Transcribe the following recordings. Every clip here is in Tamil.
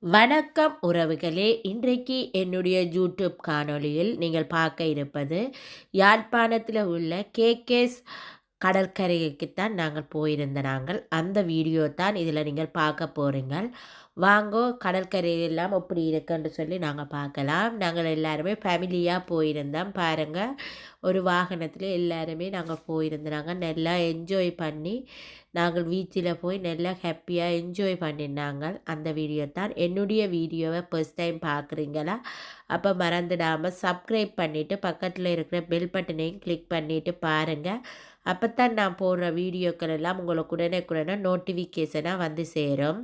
வணக்கம் உறவுகளே, இன்றைக்கு என்னுடைய யூடியூப் காணொளியில் நீங்கள் பார்க்க இருப்பது யாழ்ப்பாணத்தில் உள்ள கேகேஸ் கடற்கரைக்குத்தான் நாங்கள் போயிருந்த அந்த வீடியோ தான் இதில் நீங்கள் பார்க்க போகிறீங்கள். வாங்கோ கடற்கரையெல்லாம் எப்படி இருக்குன்னு சொல்லி நாங்கள் பார்க்கலாம். நாங்கள் எல்லாருமே ஃபேமிலியாக போயிருந்தோம். பாருங்கள், ஒரு வாகனத்தில் எல்லாருமே நாங்கள் போயிருந்தாங்க. நல்லா என்ஜாய் பண்ணி நாங்கள் பீச்சில் போய் நல்லா ஹாப்பியாக என்ஜாய் பண்ணினாங்க. அந்த வீடியோ தான். என்னுடைய வீடியோவை ஃபர்ஸ்ட் டைம் பார்க்குறீங்களா? அப்போ மறந்துடாமல் சப்ஸ்கிரைப் பண்ணிவிட்டு பக்கத்தில் இருக்கிற பெல் பட்டனையும் கிளிக் பண்ணிவிட்டு பாருங்கள். அப்போ தான் நான் போடுற வீடியோக்கள் எல்லாம் உங்களுக்கு உடனே நோட்டிஃபிகேஷனாக வந்து சேரும்.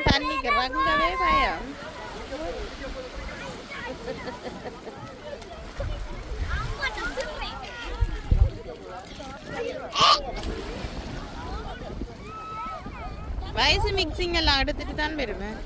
தண்ணிக்கு ரங்கவே பயம். வயசு மிக்சிங் எல்லாம் எடுத்துட்டு தான் வருவேன்.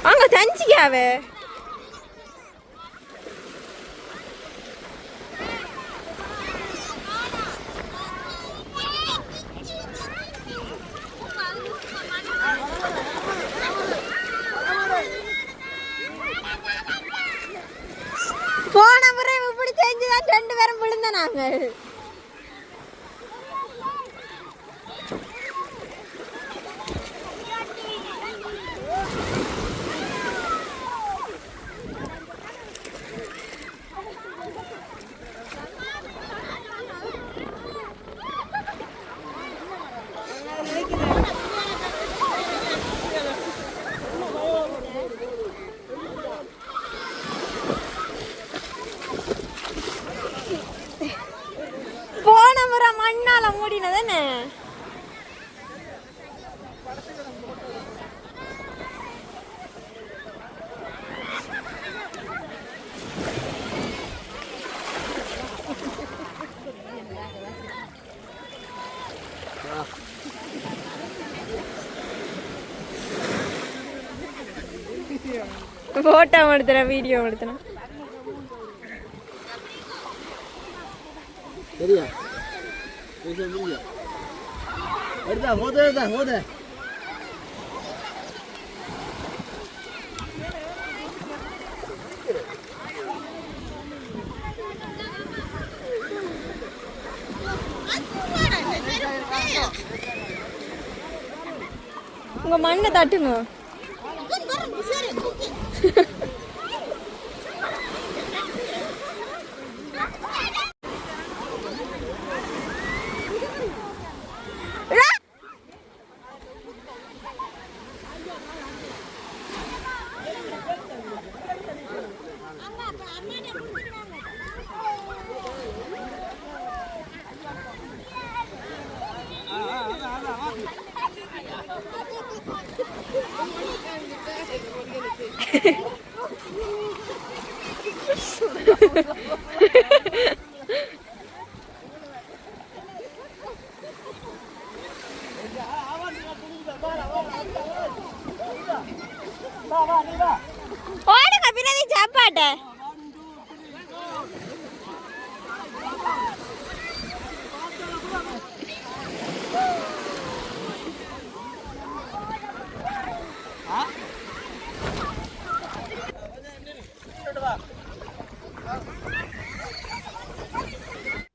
அங்க தஞ்சிக்காவே போன முறை இப்படி செஞ்சுதான் 2 பேரும் விழுந்த நாங்கள் போன முறை மண்ணால மூடினதானே போட்டோ எடுத்துறேன் வீடியோ எடுத்துறேன் சரியா முடியா எடுத்தா போதே உங்க மண்ணை தட்டுங்க ஓடுங்க பின்னாடி சாப்பாட்டை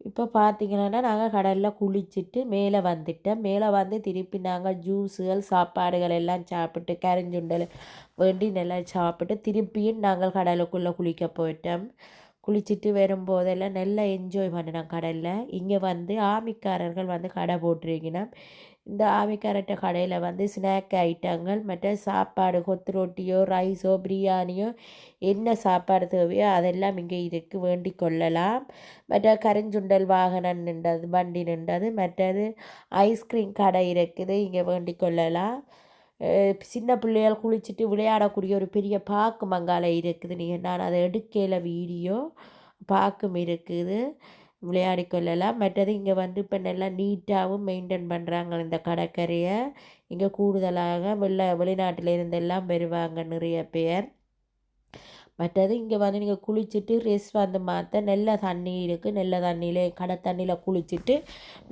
இப்போ பார்த்தீங்கன்னா நாங்கள் கடலில் குளிச்சுட்டு மேலே வந்துட்டோம். மேலே வந்து திருப்பி நாங்கள் ஜூஸுகள் சாப்பாடுகள் எல்லாம் சாப்பிட்டு கரிஞ்சுண்டல் வேண்டி நல்லா சாப்பிட்டு திருப்பியும் நாங்கள் கடலுக்குள்ளே குளிக்க போயிட்டோம். குளிச்சுட்டு வரும்போதெல்லாம் நல்லா என்ஜாய் பண்ணினோம் கடலில். இங்கே வந்து ஆமிக்காரர்கள் வந்து கடை போட்டிருக்கணும். இந்த ஆமிக்காரட்ட கடையில் வந்து ஸ்நாக் ஐட்டங்கள் மற்ற சாப்பாடு கொத்து ரொட்டியோ ரைஸோ பிரியாணியோ என்ன சாப்பாடு தேவையோ அதெல்லாம் இங்கே இருக்குது, வேண்டி கொள்ளலாம். மற்ற கரிஞ்சுண்டல் வாகனம் நின்றது, வண்டி நின்றது, மற்றது ஐஸ்கிரீம் கடை இருக்குது, இங்கே வேண்டி கொள்ளலாம். சின்ன பிள்ளைகள் குளிச்சுட்டு விளையாடக்கூடிய ஒரு பெரிய பாக்கு மங்கால இருக்குது. நான் அதை எடுக்கையில் வீடியோ பாக்கும் இருக்குது, விளையாடி கொள்ளலாம். மற்றது இங்கே வந்து இப்போ நல்லா நீட்டாகவும் மெயின்டைன் பண்ணுறாங்க இந்த கடற்கரையை. இங்கே கூடுதலாக வெளிநாட்டில் இருந்தெல்லாம் வருவாங்க நிறைய பேர். மற்றது இங்கே வந்து நீங்கள் குளிச்சுட்டு ரெஸ்ட் வந்து மாற்ற நல்ல தண்ணி இருக்குது. நல்ல தண்ணியில் கடை தண்ணியில் குளிச்சுட்டு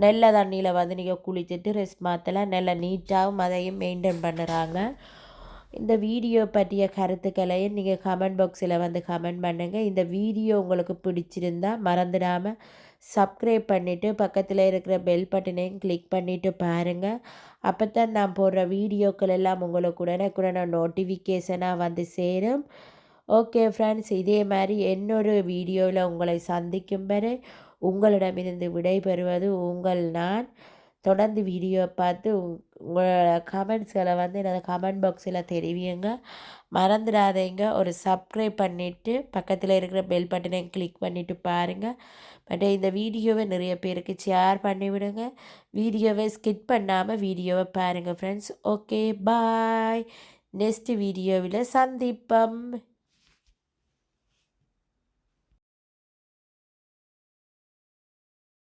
நல்ல தண்ணியில் வந்து நீங்கள் குளிச்சுட்டு ரெஸ்ட் மாற்றலாம். நல்லா நீட்டாகவும் அதையும் மெயின்டைன் பண்ணுறாங்க. இந்த வீடியோ பற்றிய கருத்துக்களையும் நீங்கள் கமெண்ட் பாக்ஸில் வந்து கமெண்ட் பண்ணுங்கள். இந்த வீடியோ உங்களுக்கு பிடிச்சிருந்தால் மறந்துடாமல் சப்ஸ்கிரைப் பண்ணிவிட்டு பக்கத்தில் இருக்கிற பெல் பட்டனையும் கிளிக் பண்ணிவிட்டு பாருங்கள். அப்போ தான் நான் போடுற வீடியோக்கள் எல்லாம் உங்களுக்கு உடனுக்குடனே நோட்டிஃபிகேஷனாக வந்து சேரும். ஓகே ஃப்ரெண்ட்ஸ், இதே மாதிரி இன்னொரு வீடியோவில் உங்களை சந்திக்கும் வரை உங்களிடமிருந்து விடைபெறுவது உங்கள் நான். தொடர்ந்து வீடியோ பார்த்து உங்களோட கமெண்ட்ஸ்களை வந்து என்னோட கமெண்ட் பாக்ஸில் தெரிவிங்க. மறந்துடாதீங்க, ஒரு சப்ஸ்கிரைப் பண்ணிவிட்டு பக்கத்தில் இருக்கிற பெல் பட்டனை கிளிக் பண்ணிவிட்டு பாருங்கள். பட் இந்த வீடியோவை நிறைய பேருக்கு ஷேர் பண்ணிவிடுங்க. வீடியோவை ஸ்கிப் பண்ணாமல் வீடியோவை பாருங்கள் ஃப்ரெண்ட்ஸ். ஓகே, பாய். நெக்ஸ்ட் வீடியோவில் சந்திப்போம்.